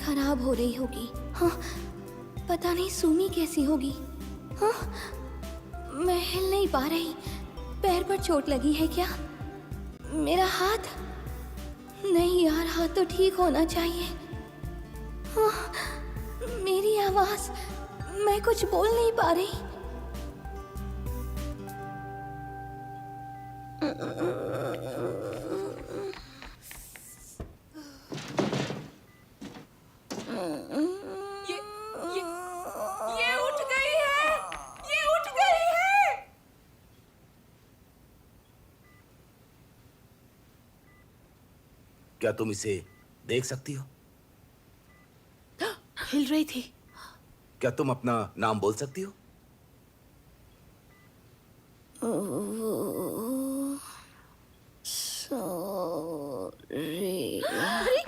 खराब हो रही होगी। हाँ, पता नहीं सुमी कैसी होगी। हाँ, मैं हिल नहीं पा रही। पैर पर चोट लगी है क्या? मेरा हाथ? नहीं यार, हाथ तो ठीक होना चाहिए। हाँ, मेरी आवाज, मैं कुछ बोल नहीं पा रही। ये उठ गई है, ये उठ गई है। क्या तुम इसे देख सकती हो? हिल रही थी। क्या तुम अपना नाम बोल सकती हो?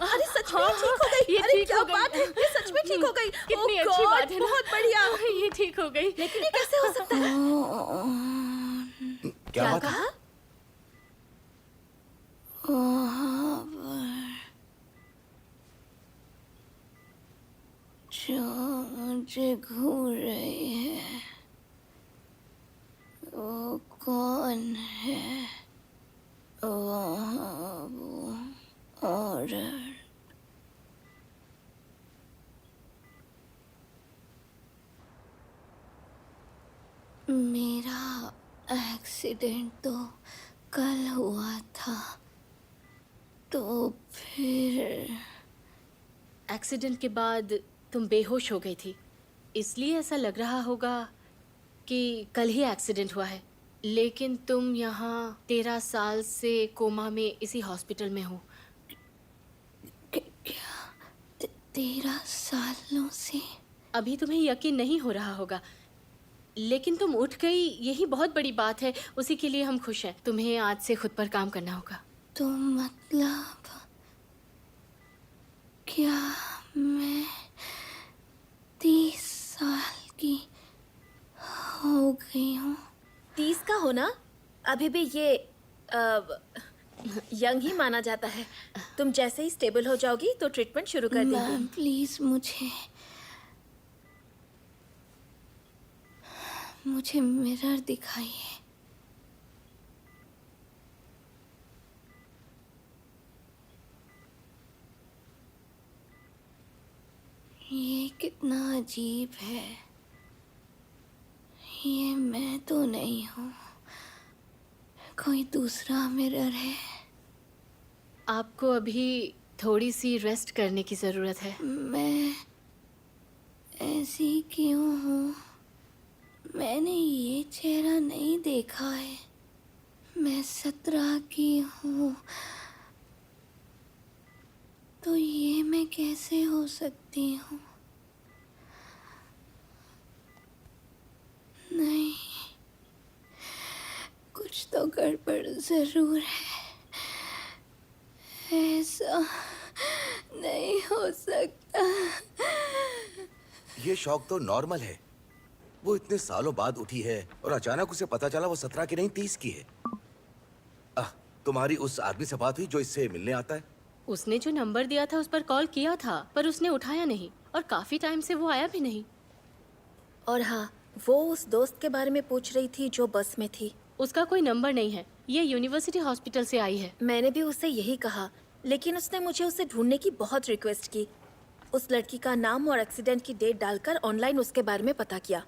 अरे सच में ठीक हो गई। अरे क्या बात है, ये सच में ठीक हो गई। कितनी अच्छी बात है ना? बहुत बढ़िया। ये ठीक हो गई। लेकिन ये कैसे हो सकता है? क्या बात है? कहा? वहाँ पर जो मुझे घूर रही है वो कौन है? वहाँ वो औरत। मेरा एक्सीडेंट तो कल हुआ था, तो फिर एक्सीडेंट के बाद तुम बेहोश हो गई थी, इसलिए ऐसा लग रहा होगा कि कल ही एक्सीडेंट हुआ है। लेकिन तुम यहाँ 13 साल से कोमा में इसी हॉस्पिटल में हो। क्या 13 सालों से? अभी तुम्हें यकीन नहीं हो रहा होगा, लेकिन तुम उठ गई, यही बहुत बड़ी बात है। उसी के लिए हम खुश हैं। तुम्हें आज से खुद पर काम करना होगा। तो मतलब क्या मैं 30 साल की हो गई हूँ? 30 का होना अभी भी ये यंग ही माना जाता है। तुम जैसे ही स्टेबल हो जाओगी तो ट्रीटमेंट शुरू कर देंगे। मैम प्लीज मुझे मिरर दिखाइए। ये कितना अजीब है। ये मैं तो नहीं हूँ, कोई दूसरा मिरर है। आपको अभी थोड़ी सी रेस्ट करने की ज़रूरत है। मैं ऐसी क्यों हूँ? मैंने ये चेहरा नहीं देखा है। मैं 17 की हूँ, तो ये मैं कैसे हो सकती हूँ? नहीं, कुछ तो गड़बड़ जरूर है। ऐसा नहीं हो सकता। ये शौक तो नॉर्मल है। वो इतने सालों बाद उठी है और अचानक उसे पता चला वो 17 की नहीं 30 की है। तुम्हारी उस आदमी से बात हुई जो इससे मिलने आता है? उसने जो नंबर दिया था उस पर कॉल किया था, पर उसने उठाया नहीं और काफी टाइम से वो आया भी नहीं। और हाँ, वो उस दोस्त के बारे में पूछ रही थी जो बस में थी। उसका कोई नंबर नहीं है। ये यूनिवर्सिटी हॉस्पिटल से आई है। मैंने भी उससे यही कहा, लेकिन उसने मुझे उसे ढूंढने की बहुत रिक्वेस्ट की। उस लड़की का नाम और एक्सीडेंट की डेट डालकर ऑनलाइन उसके बारे में पता किया,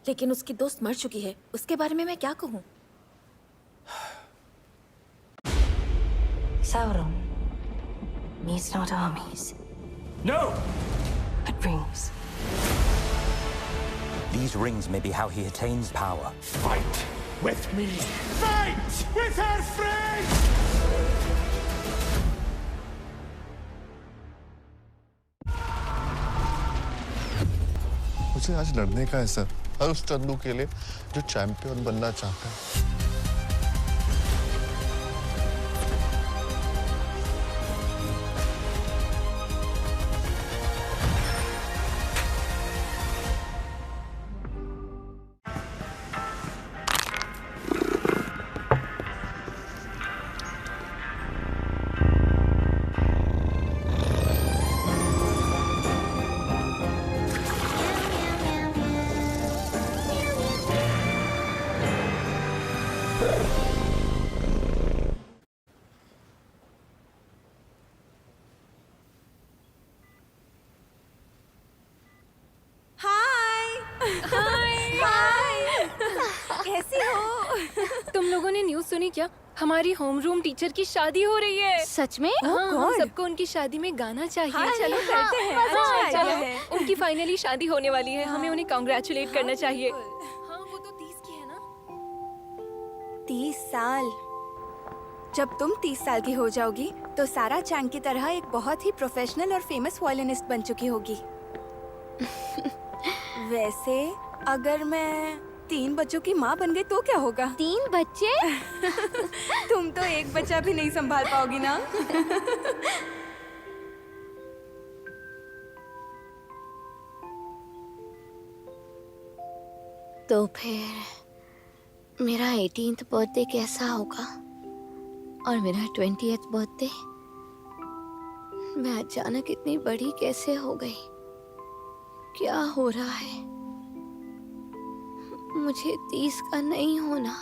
लेकिन उसकी दोस्त मर चुकी है। उसके बारे में मैं क्या कहूँ? Sauron needs not armies, No! but rings. These rings may be how he attains power. Fight with me! Fight with our friends! मुझे आज लड़ने का है सर, और उस चंदू के लिए जो चैंपियन बनना चाहता है। कैसी हो? तुम लोगों ने न्यूज़ सुनी क्या? हमारी होमरूम टीचर की शादी हो रही है। सच में? हाँ, हम सबको उनकी शादी में गाना चाहिए। हाँ, चलो करते हैं। अच्छा चलो। आइडिया है। उनकी फाइनली शादी होने वाली है। हमें उन्हें कॉन्ग्रेचुलेट करना चाहिए। हाँ, वो तो 30 की है ना। 30 साल। जब तुम 30 साल की हो जाओगी तो सारा चैंग की तरह एक बहुत ही प्रोफेशनल और फेमस वायलिनिस्ट बन चुकी होगी। वैसे अगर मैं 3 बच्चों की माँ बन गई तो क्या होगा? 3 बच्चे? तुम तो एक बच्चा भी नहीं संभाल पाओगी ना। तो फिर मेरा 18th बर्थडे कैसा होगा? और मेरा 20th बर्थडे? मैं अचानक इतनी बड़ी कैसे हो गई? क्या हो रहा है? मुझे 30 का नहीं होना।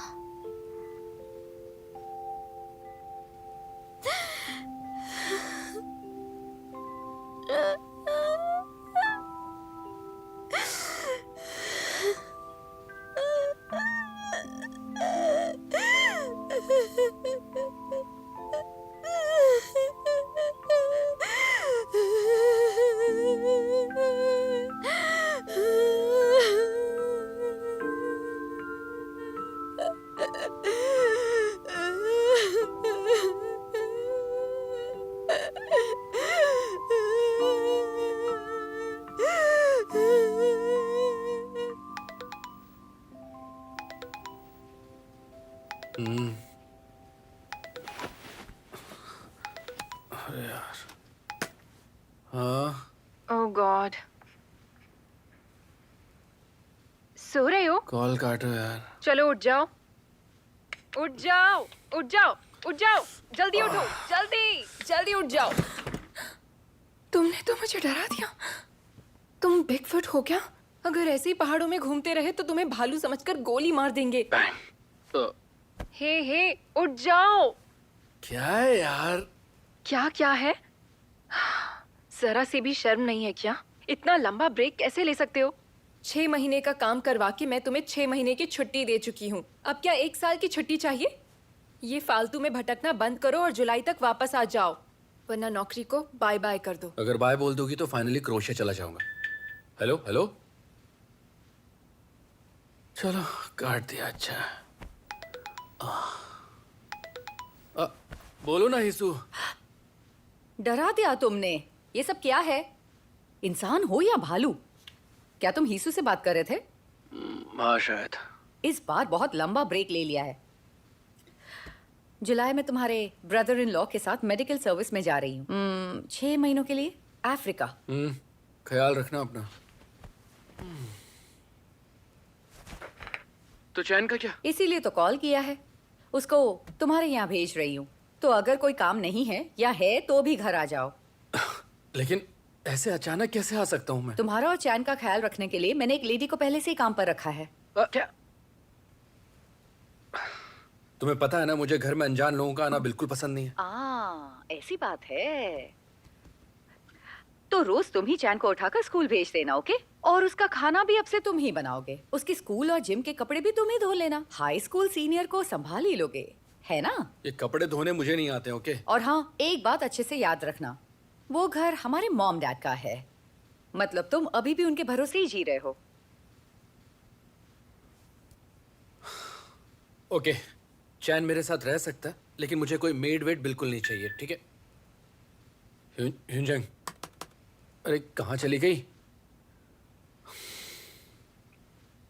अरे यार। हाँ, ओह गॉड। सो रहे हो? कॉल काटो यार। चलो उठ जाओ। उठ जाओ, उठ जाओ, उठ जाओ। जल्दी उठो, जल्दी, जल्दी उठ जाओ। तुमने तो मुझे डरा दिया। तुम बिगफुट हो क्या? अगर ऐसे ही पहाड़ों में घूमते रहे तो तुम्हें भालू समझकर गोली मार देंगे। हे, उठ जाओ। क्या है यार? क्या क्या है? जरा सी भी शर्म नहीं है क्या? इतना लंबा ब्रेक कैसे ले सकते हो? 6 महीने का काम करवा के मैं तुम्हें 6 महीने की छुट्टी दे चुकी हूँ। अब क्या 1 साल की छुट्टी चाहिए? ये फालतू में भटकना बंद करो और जुलाई तक वापस आ जाओ, वरना नौकरी को बाय बाय कर दो। अगर बाय बोल दोगी तो फाइनली क्रोशिया चला जाऊंगा। Hello hello. चलो काट दिया। अच्छा बोलो ना हिसू। डरा दिया तुमने। ये सब क्या है? इंसान हो या भालू? क्या तुम हीसू से बात कर रहे थे? हाँ शायद। इस बार बहुत लंबा ब्रेक ले लिया है। जुलाई में तुम्हारे ब्रदर इन लॉ के साथ मेडिकल सर्विस में जा रही हूँ 6 महीनों के लिए अफ्रीका। ख्याल रखना अपना। तो चैन का क्या? इसीलिए तो कॉल किया है। उसको तुम्हारे यहाँ भेज रही हूँ, तो अगर कोई काम नहीं है या है तो भी घर आ जाओ। लेकिन ऐसे अचानक कैसे आ सकता हूँ मैं? तुम्हारा और चैन का ख्याल रखने के लिए मैंने एक लेडी को पहले से ही काम पर रखा है। क्या? तुम्हें पता है ना, मुझे घर में अनजान लोगों का आना बिल्कुल पसंद नहीं है। ऐसी बात है। तो रोज तुम ही चैन को उठाकर स्कूल भेज देना, ओके? और उसका खाना भी अब से तुम ही बनाओगे। उसकी स्कूल और जिम के कपड़े भी तुम ही धो लेना। हाई स्कूल सीनियर को संभाल ही लोगे, है ना? ये कपड़े धोने मुझे नहीं आते, ओके? और हाँ, एक बात अच्छे से याद रखना, वो घर हमारे मॉम डैड का है। मतलब तुम अभी भी उनके भरोसे ही जी रहे हो। ओके, चैन मेरे साथ रह सकता है, लेकिन मुझे कोई मेड वेड बिल्कुल नहीं चाहिए, ठीक है? ह्यूनजंग, अरे कहाँ चली गई?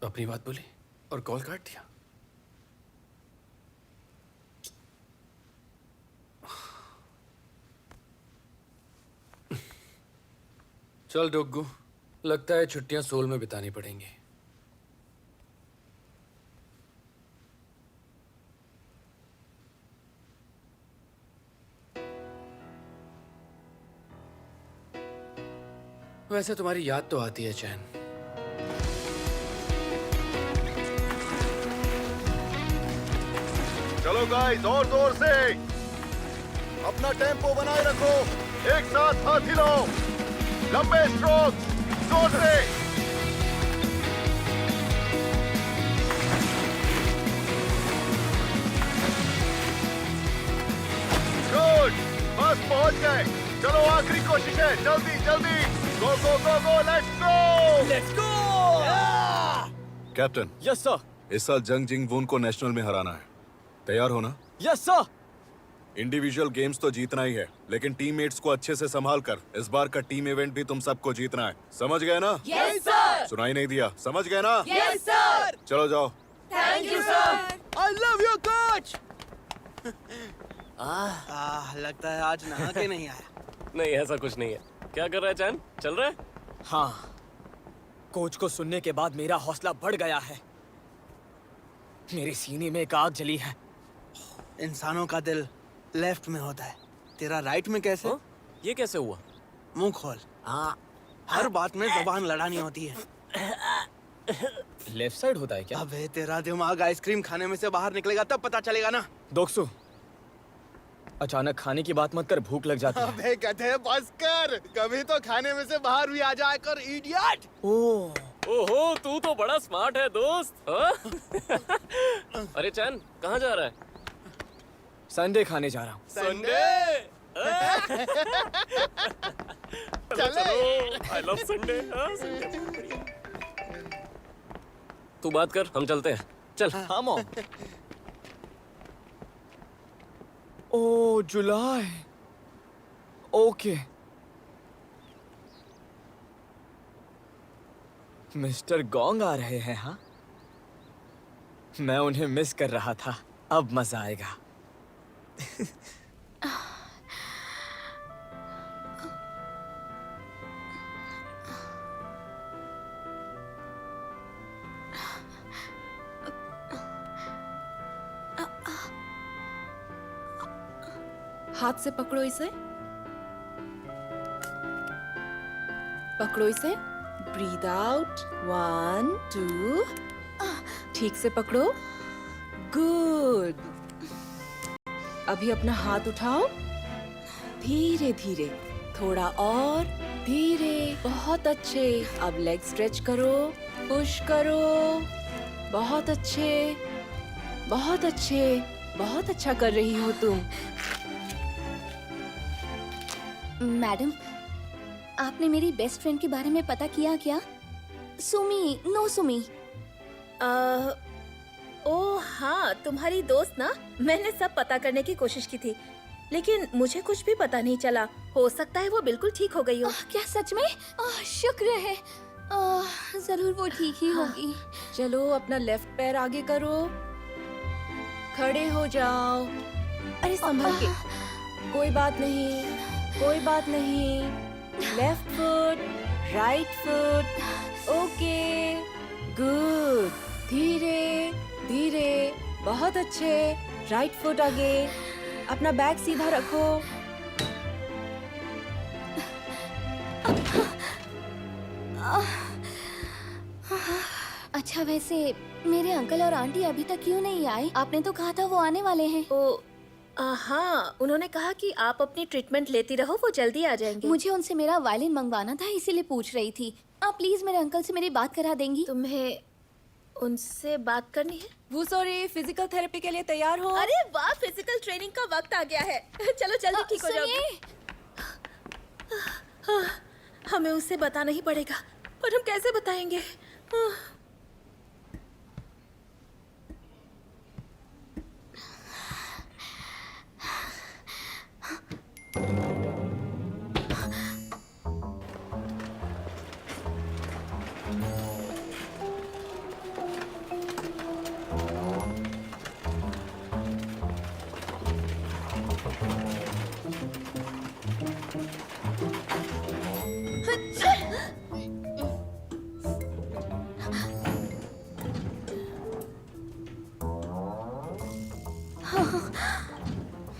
अपनी बात बोली और कॉल काट दिया। चल डोगू, लगता है छुट्टियां सोल में बितानी पड़ेंगी। वैसे तुम्हारी याद तो आती है चैन। चलो गाइस, और जोर से अपना टेम्पो बनाए रखो। एक साथ हाथ हिलाओ, लंबे स्ट्रोक, जोर से। बस पहुंच गए। चलो आखिरी कोशिश है, जल्दी जल्दी, go go go go, let's go. Captain. Yes sir. इस साल जंग जिंग वून को नेशनल में हराना है, तैयार हो ना? Yes sir. इंडिविजुअल गेम्स तो जीतना ही है, लेकिन टीममेट्स को अच्छे से संभाल कर इस बार का टीम इवेंट भी तुम सबको जीतना है। समझ गए ना? Yes sir. सुनाई नहीं दिया? समझ गए ना? Yes sir. चलो जाओ। Thank you sir. I love you coach. लगता है आज नहा के नहीं आया। नहीं, ऐसा कुछ नहीं है। क्या कर रहा है चैन? चल रहा है? हाँ, कोच को सुनने के बाद मेरा हौसला बढ़ गया है। मेरे सीने में एक आग जली है। इंसानों का दिल लेफ्ट में होता है, तेरा राइट में कैसे? ये कैसे हुआ? मुंह खोल। हाँ, हर बात में जुबान लड़ानी होती है। लेफ्ट साइड होता है क्या? अबे तेरा दिमाग आइसक्रीम खाने में से बाहर निकलेगा तब पता चलेगा ना। दोस्तों, अचानक खाने की बात मत कर, भूख लग जाती है। अबे गधे बस कर, कभी तो खाने में से बाहर भी आ जाया कर, इडियट। ओहो, तू तो बड़ा स्मार्ट है दोस्त। अरे चैन, कहाँ जा रहा है? संडे खाने जा रहा हूँ। संडे? चलो, I love संडे। तू बात कर, हम चलते हैं। चल। हाँ मॉम। ओह जुलाई, ओके। मिस्टर गोंग आ रहे हैं? हाँ, मैं उन्हें मिस कर रहा था। अब मजा आएगा। हाथ से पकड़ो इसे, पकड़ो इसे। Breathe out, 1 2। ठीक से पकड़ो, गुड। अभी अपना हाथ उठाओ, धीरे धीरे, थोड़ा और धीरे, बहुत अच्छे। अब लेग स्ट्रेच करो, पुश करो, बहुत अच्छे, बहुत अच्छे, बहुत अच्छा कर रही हो तुम। मैडम, आपने मेरी बेस्ट फ्रेंड के बारे में पता किया क्या? सुमी, नो सुमी। ओह हाँ, तुम्हारी दोस्त ना। मैंने सब पता करने की कोशिश की थी, लेकिन मुझे कुछ भी पता नहीं चला। हो सकता है वो बिल्कुल ठीक हो गई हो। क्या सच में? शुक्र है। जरूर वो ठीक ही होगी। चलो अपना लेफ्ट पैर आगे करो, खड़े हो जाओ। अरे संभल के, कोई बात नहीं, कोई बात नहीं। Left foot, right foot, okay, good. धीरे धीरे, बहुत अच्छे। राइट फुट आगे, अपना बैक सीधा रखो। अच्छा, वैसे मेरे अंकल और आंटी अभी तक क्यों नहीं आए? आपने तो कहा था वो आने वाले हैं। हाँ, उन्होंने कहा कि आप अपनी ट्रीटमेंट लेती रहो, वो जल्दी आ जाएंगे। मुझे उनसे मेरा वायलिन मंगवाना था, इसीलिए पूछ रही थी। आप प्लीज मेरे अंकल से मेरी बात करा देंगी? तुम्हें उनसे बात करनी है? वो सॉरी, फिजिकल थेरेपी के लिए तैयार हो? अरे वाह, फिजिकल ट्रेनिंग का वक्त आ गया है। चलो जल्दी ठीक हो जाओगे। हमें उसे बताना ही पड़ेगा, पर हम कैसे बताएंगे?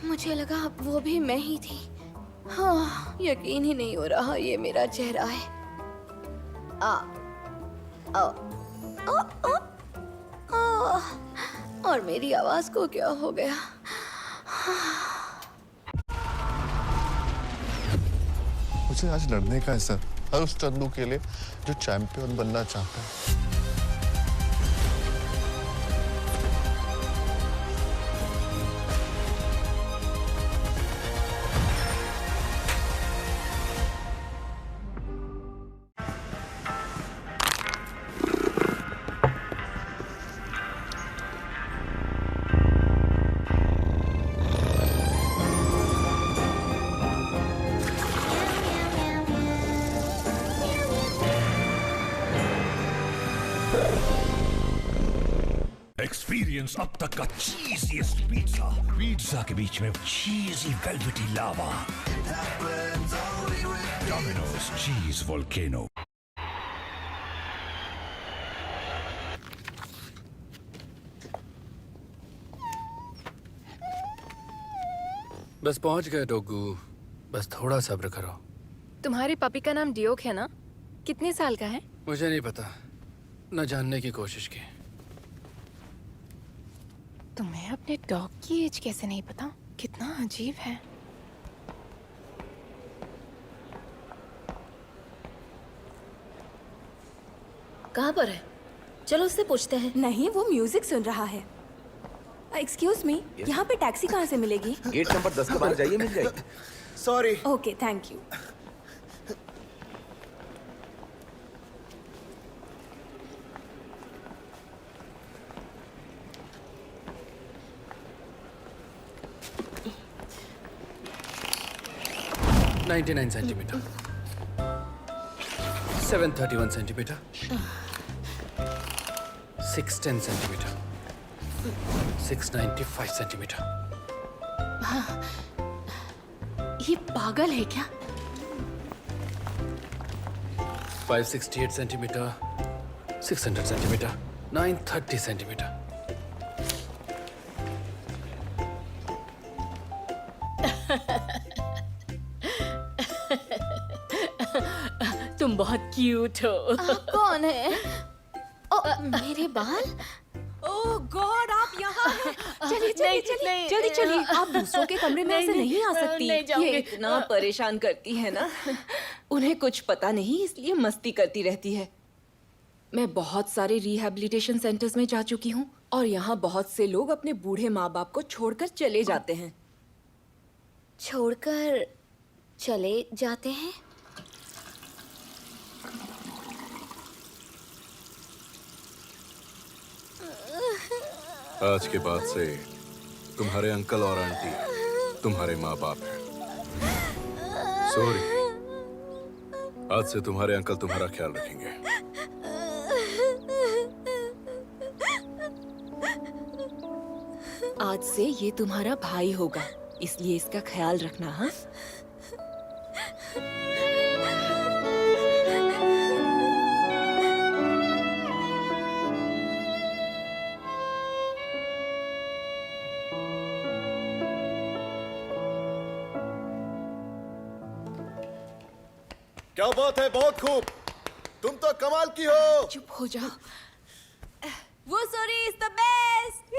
मुझे लगा वो भी मैं ही थी। हाँ, यकीन ही नहीं हो रहा ये मेरा चेहरा है। और मेरी आवाज को क्या हो गया? मुझे आज लड़ने का है सर, हर उस चंदू के लिए जो चैंपियन बनना चाहता है। एक्सपीरियंस अब तक का चीज़ीएस्ट पिज़्ज़ा। पिज़्ज़ा के बीच में चीज़ी वेलवेटी लावा। डोमिनोज चीज़ वोल्केनो। बस पहुंच गए डोगू, बस थोड़ा सब्र करो। तुम्हारे पपी का नाम डियोक है ना? कितने साल का है? मुझे नहीं पता, न जानने की कोशिश की। तुम्हें अपने डॉग की एज कैसे नहीं पता? कितना अजीब है। कहाँ पर है? चलो उससे पूछते हैं। नहीं, वो म्यूजिक सुन रहा है। एक्सक्यूज मी, यहाँ पे टैक्सी कहाँ से मिलेगी? गेट नंबर 10 के बाहर जाइए, मिल जाएगी। Sorry. Okay, thank you. $99 centimetre, 731 centimetre, 610 centimetre, 695 centimetre. ये पागल है क्या? 568 सेंटीमीटर, 600 सेंटीमीटर, 930 सेंटीमीटर। तुम बहुत क्यूट हो। आप कौन है? मेरे बाल? ओह गॉड, आप यहाँ हैं। चलिए नहीं, चलिए नहीं। जल्दी चलिए। आप दूसरों के कमरे में ऐसे नहीं आ सकती। नहीं जाऊंगी। ये इतना परेशान करती है ना, उन्हें कुछ पता नहीं इसलिए मस्ती करती रहती है। मैं बहुत सारे रिहैबिलिटेशन सेंटर्स में जा चुकी हूँ और यहाँ बहुत से लोग अपने बूढ़े माँ बाप को छोड़कर चले जाते हैं। छोड़कर चले जाते हैं? आज के बाद से तुम्हारे अंकल और आंटी तुम्हारे माँ बाप हैं। सॉरी, आज से तुम्हारे अंकल तुम्हारा ख्याल रखेंगे। आज से ये तुम्हारा भाई होगा, इसलिए इसका ख्याल रखना। हाँ, क्या बात है, बहुत खूब। तुम तो कमाल की हो। चुप हो जाओ। वो सॉरी इज द बेस्ट।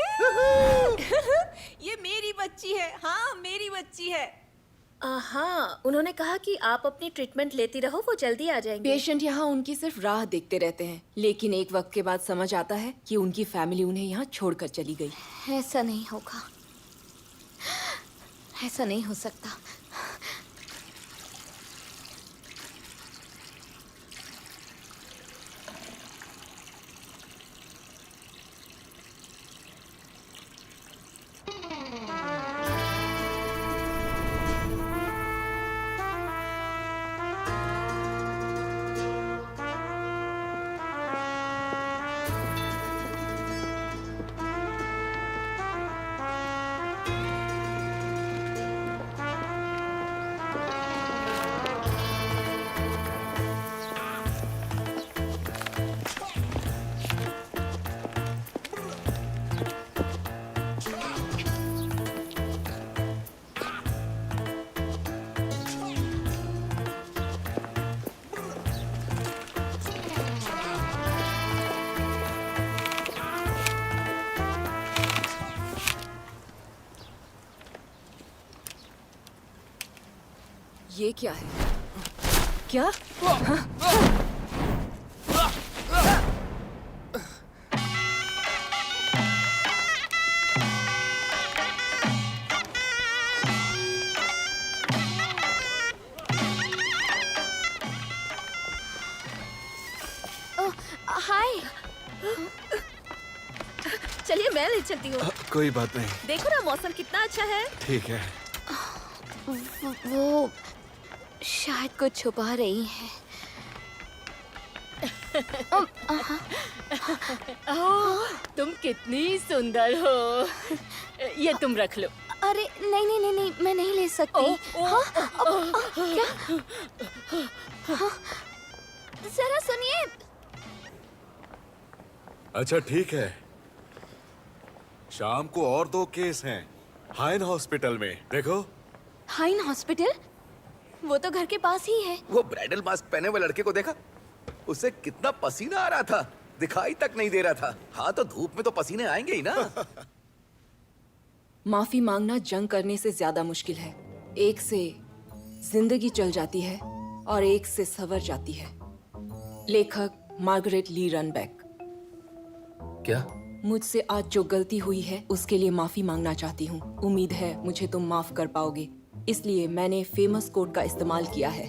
ये मेरी बच्ची है। हाँ, मेरी बच्ची है। हाँ, उन्होंने कहा कि आप अपनी ट्रीटमेंट लेती रहो, वो जल्दी आ जाएंगे। पेशेंट यहाँ उनकी सिर्फ राह देखते रहते हैं, लेकिन एक वक्त के बाद समझ आता है कि उनकी फैमिली उन्हें यहाँ छोड़कर चली गई। ऐसा नहीं होगा, ऐसा नहीं हो सकता। ये क्या है? क्या? हाय। चलिए मैं ले चलती हूँ। कोई बात नहीं। देखो ना मौसम कितना अच्छा है। ठीक है। वो शायद कुछ छुपा रही है। ओह, तुम कितनी सुंदर हो। ये तुम रख लो। अरे नहीं नहीं नहीं नहीं, मैं नहीं ले सकती। हाँ? क्या? हाँ? जरा सुनिए। अच्छा ठीक है, शाम को और 2 केस हैं हाइन हॉस्पिटल में, देखो। हाइन हॉस्पिटल? वो तो घर के पास ही है। वो ब्राइडल मास्क पहने हुए लड़के को देखा? उसे कितना पसीना आ रहा था, दिखाई तक नहीं दे रहा था। हाँ तो धूप में तो पसीने आएंगे ही ना। माफी मांगना जंग करने से ज्यादा मुश्किल है। एक से जिंदगी चल जाती है और एक से सवर जाती है। लेखक मार्गरेट ली रनबैक। क्या? मुझसे आज जो गलती हुई है उसके लिए माफी मांगना चाहती हूँ। उम्मीद है मुझे तुम माफ कर पाओगे, इसलिए मैंने फेमस कोट का इस्तेमाल किया है।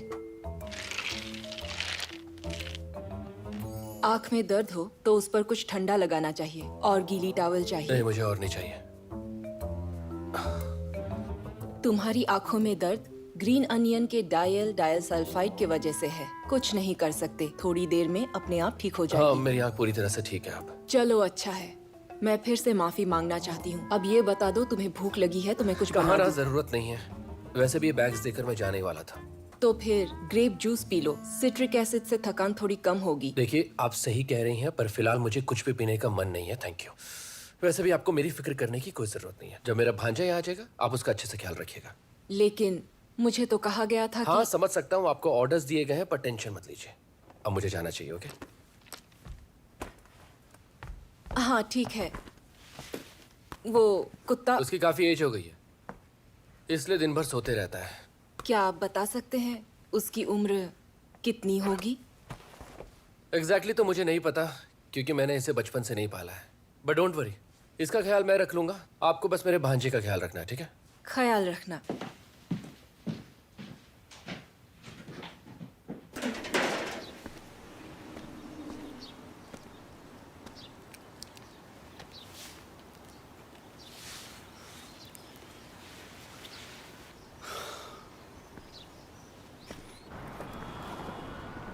आंख में दर्द हो तो उस पर कुछ ठंडा लगाना चाहिए और गीली टॉवल चाहिए। नहीं, मुझे और नहीं चाहिए। तुम्हारी आंखों में दर्द ग्रीन अनियन के डायल सल्फाइड की वजह से है। कुछ नहीं कर सकते, थोड़ी देर में अपने आप ठीक हो जाएगी। हाँ, मेरी आंख पूरी तरह से ठीक है अब। चलो अच्छा है, मैं फिर से माफी मांगना चाहती हूँ। अब ये बता दो, तुम्हें भूख लगी है तो मैं कुछ बना कहा ना, दूं? जरूरत नहीं है। वैसे भी ये बैग्स देकर मैं जाने वाला था। तो फिर grape juice P low, citric acid से थकान थोड़ी कम होगी। देखिए, आप सही कह रही हैं, पर फिलहाल मुझे कुछ भी पीने का मन नहीं है, थैंक यू। वैसे भी आपको मेरी फिक्र करने की कोई जरूरत नहीं है। जब मेरा भांजा यहाँ आ जाएगा, आप उसका अच्छे से ख्याल रखिएगा। लेकिन मुझे तो कहा गया था हाँ, कि... समझ सकता हूँ, आपको ऑर्डर्स दिए गए हैं, पर टेंशन मत लीजिए। अब मुझे जाना चाहिए, ओके? हाँ ठीक है। वो कुत्ता, उसकी काफी एज हो गई है, इसलिए दिन भर सोते रहता है। क्या आप बता सकते हैं उसकी उम्र कितनी होगी? एग्जैक्टली तो मुझे नहीं पता, क्योंकि मैंने इसे बचपन से नहीं पाला है। बट डोंट वरी, इसका ख्याल मैं रख लूंगा। आपको बस मेरे भांजे का ख्याल रखना है, ठीक है? ख्याल रखना।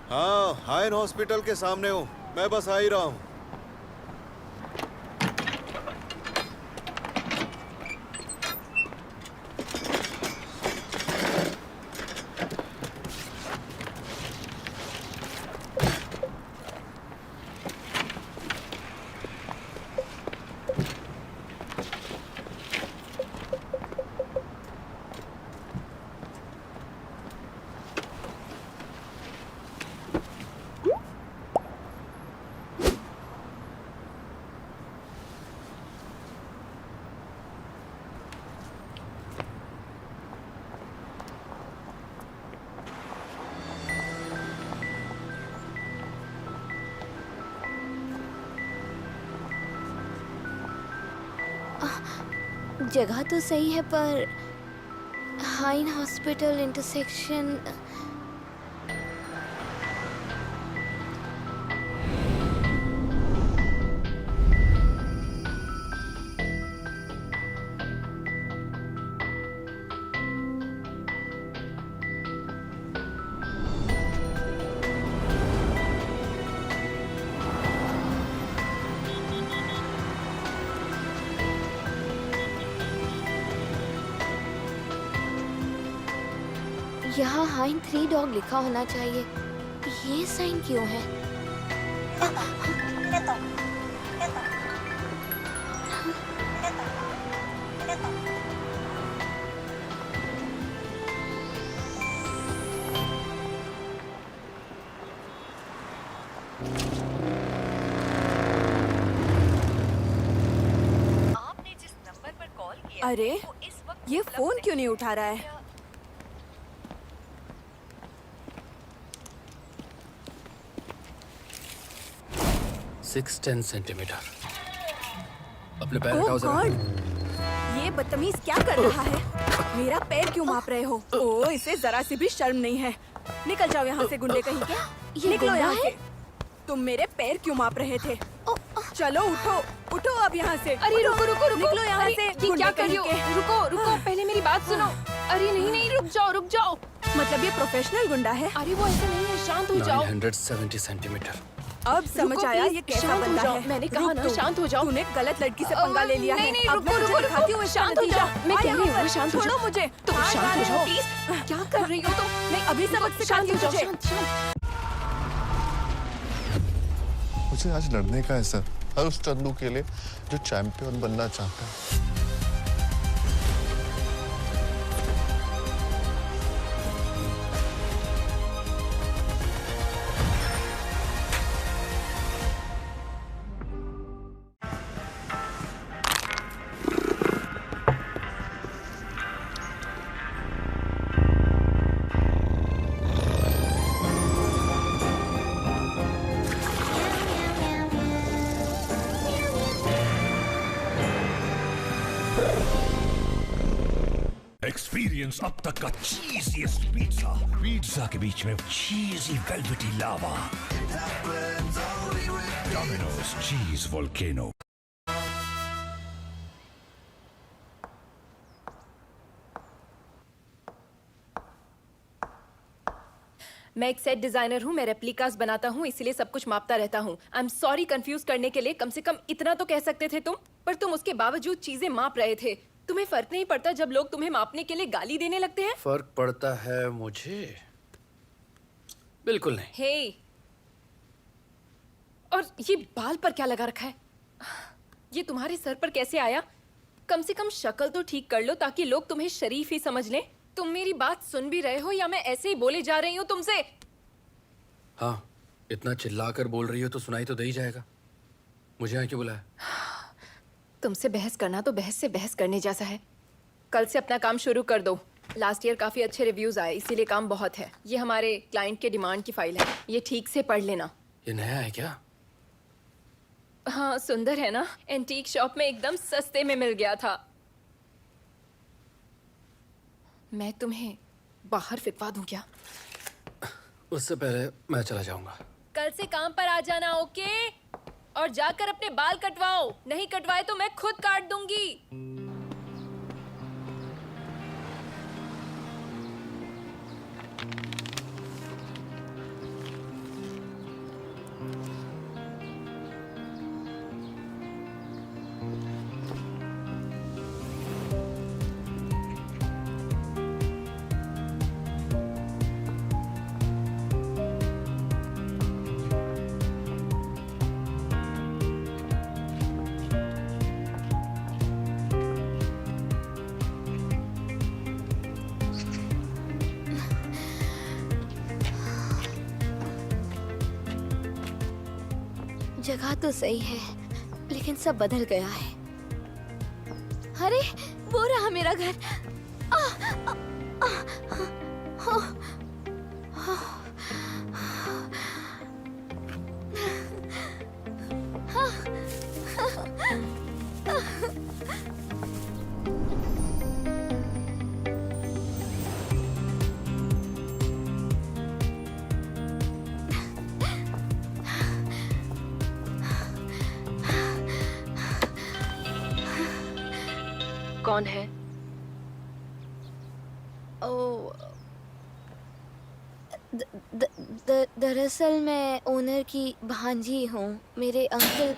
हाँ, हाइन हॉस्पिटल के सामने हूँ, मैं बस आ ही रहा हूँ। जगह तो सही है, पर हाइन हॉस्पिटल इंटरसेक्शन... यहाँ हाइन 3 डॉग लिखा होना चाहिए। ये साइन क्यों है? आपने जिस नंबर पर कॉल किया, अरे वो इस वक्त ये उपलब्ध फोन क्यों नहीं उठा रहा है? Six 10 centimetre. अपने पैर ओह हटाओ जरा। गॉड, ये बदतमीज क्या कर रहा है? मेरा पैर क्यों माप रहे हो? ओह, इसे जरा सी भी शर्म नहीं है। निकल जाओ यहाँ से, गुंडे कहीं के। ये निकलो गुंडा यहाँ है? से। तुम मेरे पैर क्यों माप रहे थे? चलो उठो, उठो अब यहाँ से। अरे रुको रुको रुको, निकलो यहाँ अरे, से, ये गुंडे क्या कर रही कहीं हो? के। रुको रुको, पहले मेरी बात सुनो। अरे नहीं नहीं, रुक जाओ रुक जाओ। मतलब ये प्रोफेशनल गुंडा है? अरे वो ऐसा नहीं है, शांत हो जाओ। 970 सेंटीमीटर। अब समझ रुको, आया please, ये कैसा शांत हो बंदा जाओ। है। मैंने कहा रुक ना, तू। शांत हो जाओ। तूने गलत लड़की से पंगा ले लिया नहीं, है। नहीं, अब रुको, मैं रुको, तुझे दिखाती रुको, हूँ इसका शांत हो नतीजा। जाओ। मैं कह रही हूँ, आया, शांत हो छोड़ो जाओ। मुझे। तुम हाँ, शांत हो हाँ, जाओ, हाँ। प्लीज। क्या कर रही हो तुम? मैं अभी सबक शांत सिखाती हो हूँ जाओ, तुझे। शांत, शांत। मुझे आज लड़ने का है सर, हर उस चंदू के लिए जो चैंपियन बनना चाहता है। एक्सपीरियंस अब तक का चीज़ीएस्ट पिज़्ज़ा। पिज़्ज़ा के बीच में चीज़ी वेलवेटी लावा। डोमिनोज चीज़ वोल्केनो। मैं एक सेट डिजाइनर हूँ, मैं रेप्लिकास बनाता हूँ, इसलिए सब कुछ मापता रहता हूँ। आई एम सॉरी कंफ्यूज करने के लिए, कम से कम इतना तो कह सकते थे तुम, पर तुम उसके बावजूद चीजें माप रहे थे। तुम्हें फर्क नहीं पड़ता जब लोग तुम्हें मापने के लिए गाली देने लगते हैं? फर्क पड़ता है मुझे? बिल्कुल नहीं। हे, और ये बाल पर क्या लगा रखा है? ये तुम्हारे सर पर कैसे आया? कम से कम शक्ल तो ठीक कर लो ताकि लोग तुम्हें शरीफ ही समझ लें। तुम मेरी बात सुन भी रहे हो या मैं ऐसे ही बोले जा रही हूँ तुमसे? हाँ, इतना चिल्लाकर बोल रही हो तो सुनाई तो दे ही जाएगा। मुझे यहाँ क्यों बुलाया? तुमसे बहस करना तो बहस से बहस करने जैसा है। कल से अपना काम शुरू कर दो। लास्ट ईयर काफी अच्छे रिव्यूज आए, इसीलिए काम बहुत है। ये हमारे क्लाइंट के डिमांड की फाइल है, ये ठीक से पढ़ लेना। ये नया है क्या? हाँ, सुंदर है ना? एंटीक शॉप में एकदम सस्ते में मिल गया था। मैं तुम्हें बाहर फिकवा दूं क्या? उससे पहले मैं चला जाऊंगा। कल से काम पर आ जाना, ओके? और जाकर अपने बाल कटवाओ, नहीं कटवाए तो मैं खुद काट दूंगी। जगह तो सही है, लेकिन सब बदल गया है। अरे, वो रहा मेरा घर। कौन है? ओ, दरअसल मैं ओनर की भांजी हूँ। मेरे अंकल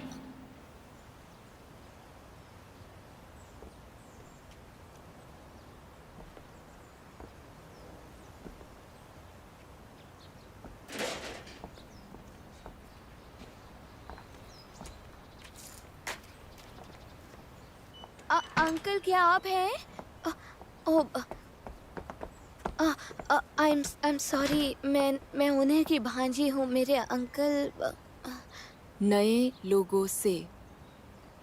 अंकल, क्या आप हैं? आई एम सॉरी, मैं ओनर की भांजी हूँ। मेरे अंकल नए लोगों से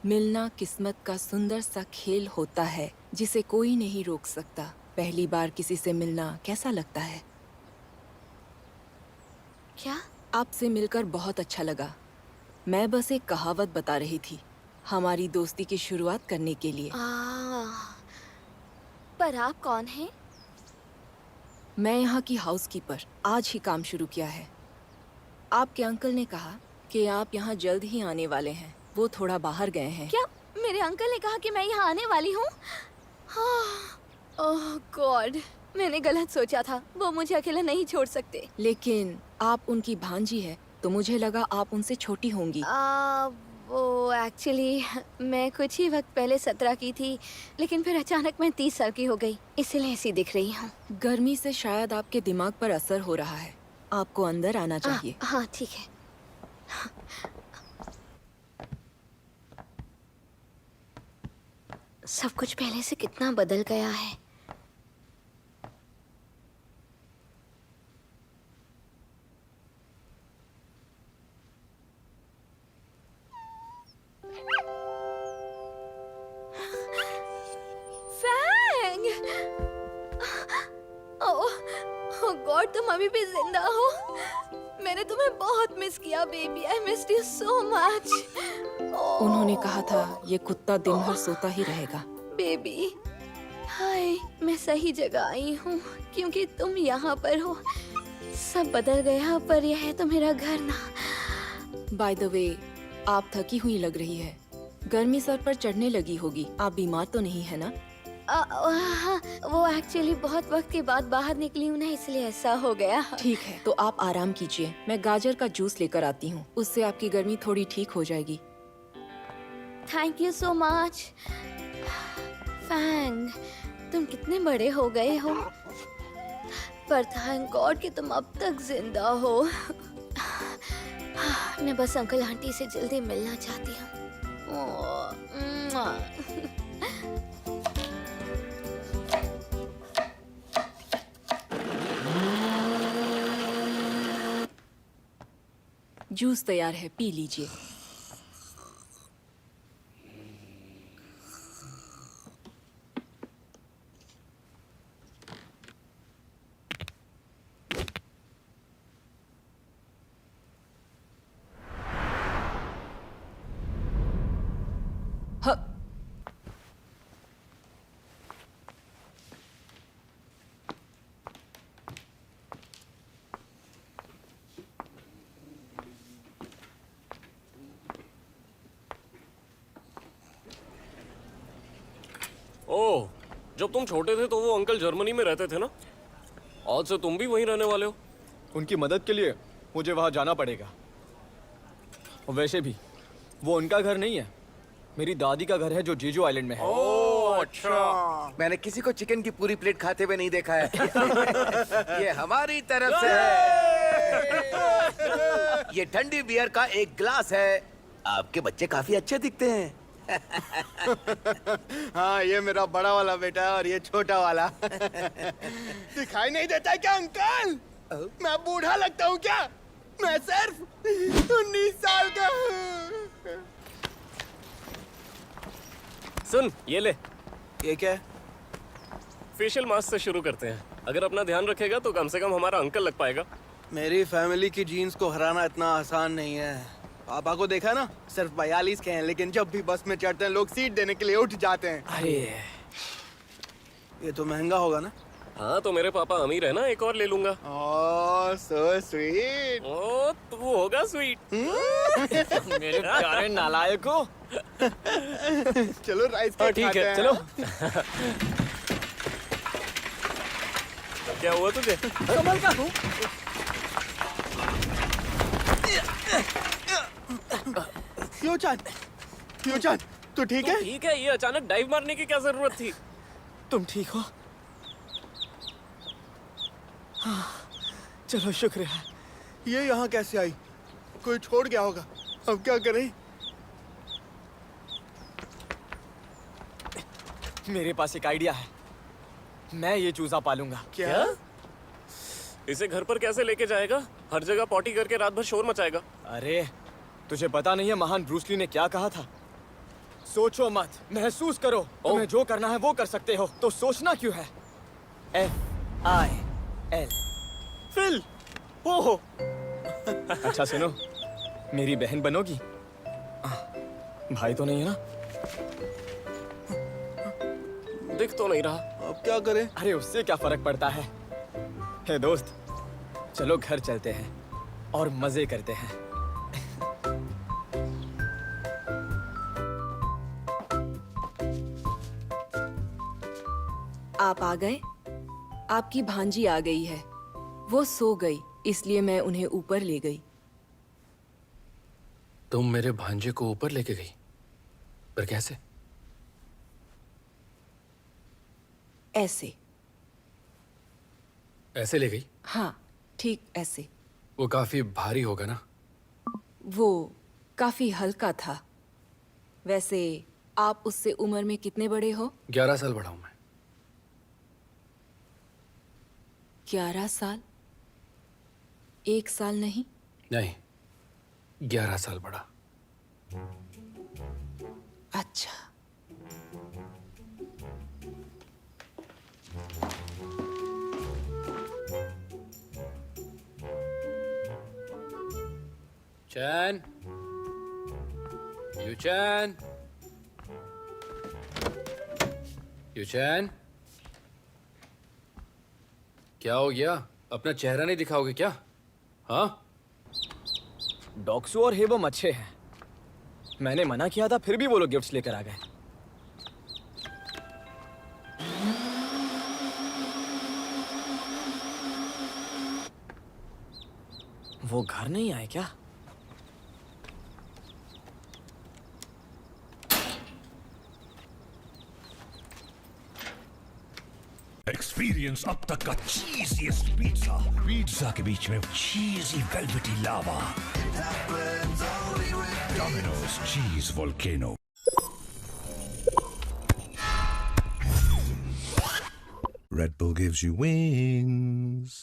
मिलना किस्मत का सुंदर सा खेल होता है जिसे कोई नहीं रोक सकता। पहली बार किसी से मिलना कैसा लगता है? क्या? आपसे मिलकर बहुत अच्छा लगा। मैं बस एक कहावत बता रही थी हमारी दोस्ती की शुरुआत करने के लिए। पर आप कौन हैं? मैं यहाँ की हाउसकीपर, आज ही काम शुरू किया है। आपके अंकल ने कहा कि आप यहाँ जल्द ही आने वाले हैं। वो थोड़ा बाहर गए हैं। क्या मेरे अंकल ने कहा कि मैं यहाँ आने वाली हूँ? ओह गॉड, मैंने गलत सोचा था। वो मुझे अकेला नहीं छोड़ सकते। लेकिन आप उनकी भांजी है तो मुझे लगा आप उनसे छोटी होंगी। वो एक्चुअली मैं कुछ ही वक्त पहले 17 की थी, लेकिन फिर अचानक मैं 30 साल की हो गई, इसलिए ऐसी दिख रही हूँ। गर्मी से शायद आपके दिमाग पर असर हो रहा है, आपको अंदर आना चाहिए। हाँ ठीक है। सब कुछ पहले से कितना बदल गया है। फैंग! ओह गॉड, तुम अभी भी जिंदा हो। मैंने तुम्हें बहुत मिस किया baby. I missed you so much. उन्होंने कहा था ये कुत्ता दिन भर सोता ही रहेगा। बेबी हाय, मैं सही जगह आई हूँ क्योंकि तुम यहाँ पर हो। सब बदल गया पर यह है तो मेरा घर ना। बाय द वे, आप थकी हुई लग रही है, गर्मी सर पर चढ़ने लगी होगी। आप बीमार तो नहीं है ना? वो एक्चुअली बहुत वक्त के बाद बाहर निकली हूँ ना, इसलिए ऐसा हो गया। ठीक है, तो आप आराम कीजिए, मैं गाजर का जूस लेकर आती हूँ, उससे आपकी गर्मी थोड़ी ठीक हो जाएगी। Thank you so much. Fang, तुम कितने बड़े हो गए हो, पर थैंक गॉड कि तुम अब तक जिंदा हो। मैं बस अंकल आंटी से जल्दी मिलना चाहती हूँ। जूस तैयार है, पी लीजिए। ओह, जब तुम छोटे थे तो वो अंकल जर्मनी में रहते थे ना? आज से तुम भी वहीं रहने वाले हो? उनकी मदद के लिए मुझे वहां जाना पड़ेगा। और वैसे भी वो उनका घर नहीं है, मेरी दादी का घर है जो जेजू आइलैंड में है। ओह अच्छा, मैंने किसी को चिकन की पूरी प्लेट खाते हुए नहीं देखा है। ये हमारी तरफ से है। ये ठंडी बियर का एक ग्लास है। आपके बच्चे काफी अच्छे दिखते हैं। हाँ, ये मेरा बड़ा वाला बेटा है और ये छोटा वाला। दिखाई नहीं देता है क्या अंकल? मैं बूढ़ा लगता हूँ क्या? मैं सिर्फ 19 साल का हूँ। सुन, ये ले। ये क्या है? फेशियल मास्क से शुरू करते हैं। अगर अपना ध्यान रखेगा तो कम से कम हमारा अंकल लग पाएगा। मेरी फैमिली की जीन्स को हराना इतना आसान नहीं है। पापा को देखा ना, सिर्फ 42 के हैं, लेकिन जब भी बस में चढ़ते हैं लोग सीट देने के लिए उठ जाते हैं। अरे ये तो महंगा होगा ना? हाँ, तो मेरे पापा अमीर है ना, एक और ले लूंगा। ओह सो स्वीट। ओह, तू होगा स्वीट। मेरे प्यारे नालायको। चलो राइस केक ठीक है, चलो। क्या हुआ तुझे? कमल का हूँ। क्यों तू ठीक है? ठीक है, ये अचानक डाइव मारने की क्या जरूरत थी? तुम ठीक हो? हाँ, चलो शुक्र है। ये यहाँ कैसे आई? कोई छोड़ गया होगा। अब क्या करें? मेरे पास एक आइडिया है, मैं ये चूजा पालूंगा। क्या? इसे घर पर कैसे लेके जाएगा? हर जगह पॉटी करके रात भर शोर मचाएगा। अरे तुझे पता नहीं है महान ब्रूस ली ने क्या कहा था? सोचो मत, महसूस करो। तुम्हें जो करना है वो कर सकते हो, तो सोचना क्यों है? FIL fill. ओहो। अच्छा सुनो, मेरी बहन बनोगी? भाई तो नहीं है ना? दिख तो नहीं रहा। अब क्या करें? अरे उससे क्या फर्क पड़ता है? हे दोस्त, चलो घर चलते हैं और मजे करते हैं। आप आ गए? आपकी भांजी आ गई है। वो सो गई, इसलिए मैं उन्हें ऊपर ले गई। तुम मेरे भांजे को ऊपर लेके गई, पर कैसे? ऐसे। ऐसे ले गई? हाँ, ठीक ऐसे। वो काफी भारी होगा ना? वो काफी हल्का था। वैसे आप उससे उम्र में कितने बड़े हो? 11 साल बड़ा हूं मैं। 11 साल? 1 साल नहीं? नहीं, 11 साल बड़ा। अच्छा। चैन, यूचैन, यूचैन, क्या हो गया? अपना चेहरा नहीं दिखाओगे क्या? हाँ? डॉक्सू और हेबम अच्छे हैं। मैंने मना किया था, फिर भी वो लोग गिफ्ट्स लेकर आ गए। वो घर नहीं आए क्या? एक्सपीरियंस अब तक का चीज़ीएस्ट पिज़्ज़ा, पिज़्ज़ा के बीच में चीज़ी velvety lava. Domino's cheese volcano. Red Bull gives you wings.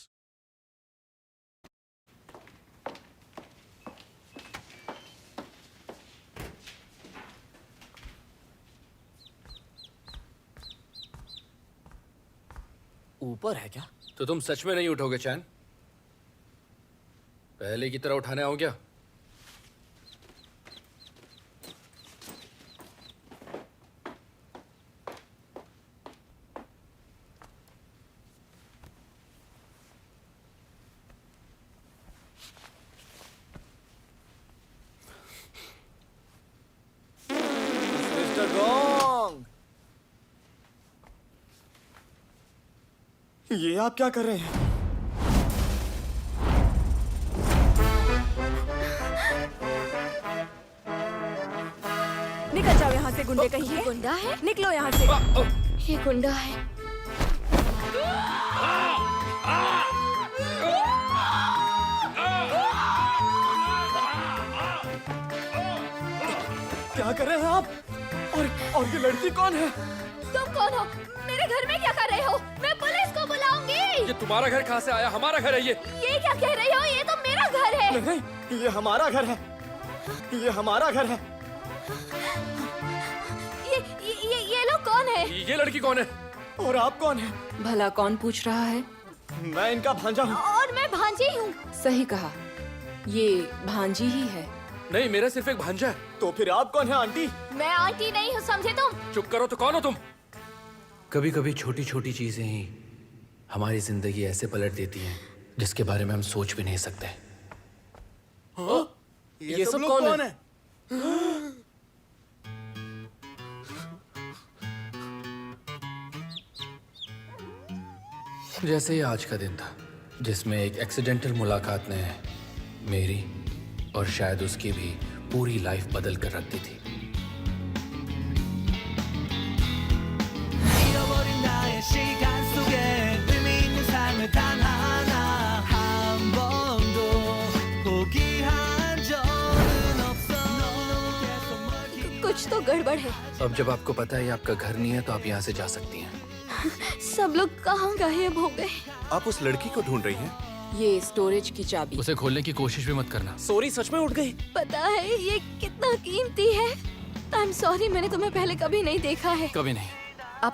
ऊपर है क्या? तो तुम सच में नहीं उठोगे चैन? पहले की तरह उठाने आओ क्या? मिस्टर गोंग, ये आप क्या कर रहे हैं? निकल जाओ यहाँ से गुंडे कहीं। गुंडा है? निकलो यहाँ से। ये गुंडा है। क्या कर रहे हैं आप? और ये लड़की कौन है? तुम कौन हो? मेरे घर में क्या कर रहे हो? मैं पुलिस को बुलाऊंगी। ये तुम्हारा घर कहाँ से आया? हमारा घर है ये। ये क्या कह रही हो? ये तो मेरा घर है। नहीं, ये हमारा घर है। ये हमारा घर है। ये लोग कौन है? ये लड़की कौन है? और आप कौन है? भला कौन पूछ रहा है? मैं इनका भांजा हूँ। और मैं भांजी हूँ। सही कहा, ये भांजी ही है। नहीं, मेरा सिर्फ एक भांजा है। तो फिर आप कौन है आंटी? मैं आंटी नहीं हूँ, समझे तुम? चुप करो। तो कौन हो तुम? कभी कभी छोटी छोटी चीजें ही हमारी जिंदगी ऐसे पलट देती हैं जिसके बारे में हम सोच भी नहीं सकते। हाँ? ये सब कौन है? जैसे ही आज का दिन था जिसमें एक एक्सीडेंटल मुलाकात ने मेरी और शायद उसकी भी पूरी लाइफ बदल कर रख दी थी। कुछ तो गड़बड़ है। अब जब आपको पता है ये आपका घर नहीं है तो आप यहाँ से जा सकती हैं। सब लोग कहाँ गायब हो गए? आप उस लड़की को ढूंढ रही हैं? ये स्टोरेज की चाबी। उसे खोलने की कोशिश भी मत करना। सॉरी, सच में उठ गई। पता है ये कितना कीमती है। आई एम सॉरी, मैंने तुम्हें पहले कभी नहीं देखा है। कभी नहीं।